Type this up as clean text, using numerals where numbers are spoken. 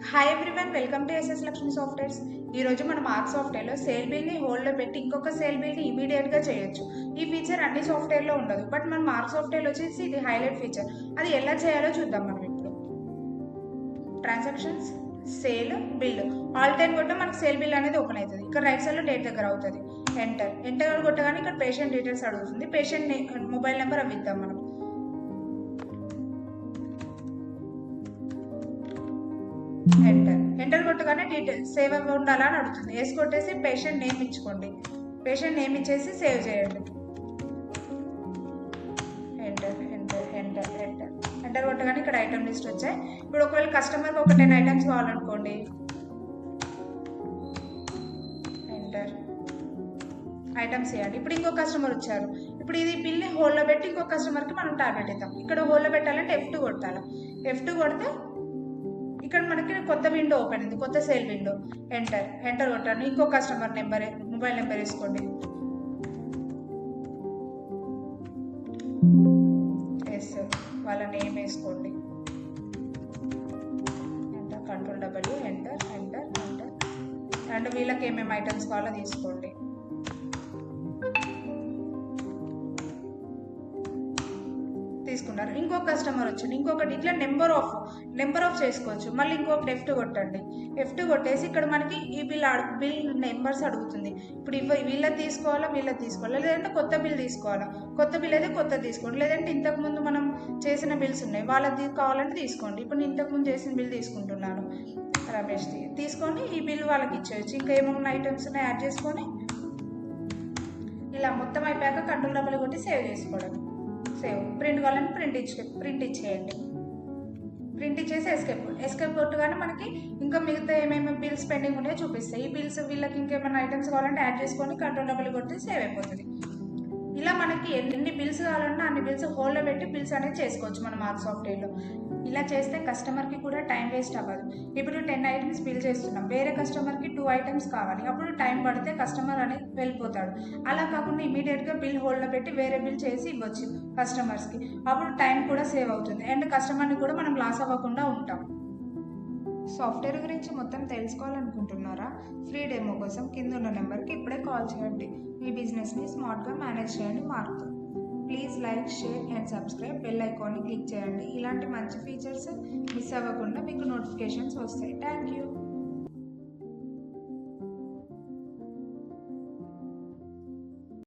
Hi everyone, welcome to SS Lakshmi softwares. ఈ రోజు మనం మార్క్ సాఫ్ట్వేర్లో సేల్ బిల్ని హోల్డ్లో పెట్టి ఇంకొక సేల్ బిల్ని ఇమీడియట్గా చేయొచ్చు. ఈ ఫీచర్ అన్ని సాఫ్ట్వేర్లో ఉండదు, బట్ మన మార్క్ సాఫ్ట్వేర్లో వచ్చేసి ఇది హైలైట్ ఫీచర్. అది ఎలా చేయాలో చూద్దాం మనం ఇప్పుడు. Transactions, sale, bill all time కొట్ట మనకు సేల్ బిల్ అనేది ఓపెన్ అవుతుంది. ఇక్కడ రైట్ సైడ్లో డేట్ దగ్గర అవుతుంది. ఎంటర్ కొట్టగానే ఇక్కడ పేషెంట్ డీటెయిల్స్ అడుగుతుంది. పేషెంట్ మొబైల్ నెంబర్ అవి ఇద్దాం మనం. ఎంటర్ కొట్టగానే డీటెయిల్స్ సేవ్ అవి ఉండాలని అడుగుతుంది. వేసి కొట్టేసి పేషెంట్ నేమ్ ఇచ్చుకోండి. పేషెంట్ నేమ్ ఇచ్చేసి సేవ్ చేయండి. ఎంటర్ కొట్టగానే ఇక్కడ ఐటమ్ లిస్ట్ వచ్చాయి. ఇప్పుడు ఒకవేళ కస్టమర్కి ఒక 10 ఐటమ్స్ కావాలనుకోండి, ఐటమ్స్ ఇవ్వండి. ఇప్పుడు ఇంకో కస్టమర్ వచ్చారు. ఇప్పుడు ఇది బిల్ని హోల్డ్లో పెట్టి ఇంకో కస్టమర్కి మనం టార్గెట్ ఇద్దాం. ఇక్కడ హోల్డ్లో పెట్టాలంటే F2 కొట్టాలి. F2 కొడితే ఇక్కడ మనకి కొత్త విండో ఓపెన్ అయింది, కొత్త సేల్ విండో. ఎంటర్ కొట్టండి. ఇంకో కస్టమర్ నెంబర్, మొబైల్ నెంబర్ వేసుకోండి. వాళ్ళ నేమ్ వేసుకోండి. Control W, enter. అండ్ వీళ్ళకి ఏమేమి ఐటమ్స్ కావాలో తీసుకోండి. తీసుకున్నారు. ఇంకొక కస్టమర్ వచ్చింది. ఇంకొకటి ఇట్లా నెంబర్ ఆఫ్ చేసుకోవచ్చు. మళ్ళీ ఇంకొకటి F2 కొట్టండి. F2 కొట్టేసి ఇక్కడ మనకి ఈ బిల్ నెంబర్స్ అడుగుతుంది. ఇప్పుడు వీళ్ళది తీసుకోవాలా, లేదంటే కొత్త బిల్ తీసుకోవాలా. కొత్త బిల్ అయితే కొత్తది తీసుకోండి, లేదంటే ఇంతకుముందు మనం చేసిన బిల్స్ ఉన్నాయి వాళ్ళది కావాలంటే తీసుకోండి. ఇప్పుడు నేను ఇంతకుముందు చేసిన బిల్ తీసుకుంటున్నాను, రమేష్ తీసుకొని ఈ బిల్ వాళ్ళకి ఇచ్చేయచ్చు. ఇంకా ఏమన్నా ఐటమ్స్ ఉన్నాయి యాడ్ చేసుకొని ఇలా మొత్తం అయిపోయాక కంట్రోల్ W కొట్టి సేవ్ చేసుకోవడం. సేవ్. ప్రింట్ కావాలని ప్రింట్ ఇచ్చేయండి. ప్రింట్ ఇచ్చేసి ఎస్కేప్ కొట్టగానే మనకి ఇంకా మిగతా ఏమేమి బిల్స్ పెండింగ్ ఉన్నాయో చూపిస్తాయి. ఈ బిల్స్ వీళ్ళకి ఇంకేమైనా ఐటమ్స్ కావాలంటే యాడ్ చేసుకొని కంట్రోల్ W కొట్టి సేవ్ అయిపోతుంది. ఇలా మనకి ఎన్ని బిల్స్ కావాలన్నా అన్ని బిల్స్ హోల్డ్లో పెట్టి బిల్స్ అనేది చేసుకోవచ్చు మన మార్క్ సాఫ్ట్వేర్లో. ఇలా చేస్తే కస్టమర్కి కూడా టైం వేస్ట్ అవ్వదు. ఇప్పుడు 10 ఐటమ్స్ బిల్ చేస్తున్నాం, వేరే కస్టమర్కి 2 ఐటమ్స్ కావాలి. అప్పుడు టైం పడితే కస్టమర్ అనేది వెళ్ళిపోతాడు. అలా కాకుండా ఇమీడియట్గా బిల్ హోల్డ్లో పెట్టి వేరే బిల్ చేసి ఇవ్వచ్చు కస్టమర్స్కి. అప్పుడు టైం కూడా సేవ్ అవుతుంది అండ్ కస్టమర్ని కూడా మనం లాస్ అవ్వకుండా ఉంటాం. సాఫ్ట్వేర్ గురించి మొత్తం తెలుసుకోవాలనుకుంటున్నారా? ఫ్రీ డెమో కోసం కింద ఉన్న నెంబర్కి ఇప్పుడే కాల్ చేయండి. మీ బిజినెస్ని స్మార్ట్గా మేనేజ్ చేయండి mark. Please like, share and subscribe. Bell ఐకాన్ని క్లిక్ చేయండి. ఇలాంటి మంచి ఫీచర్స్ మిస్ అవ్వకుండా మీకు నోటిఫికేషన్స్ వస్తాయి. Thank you.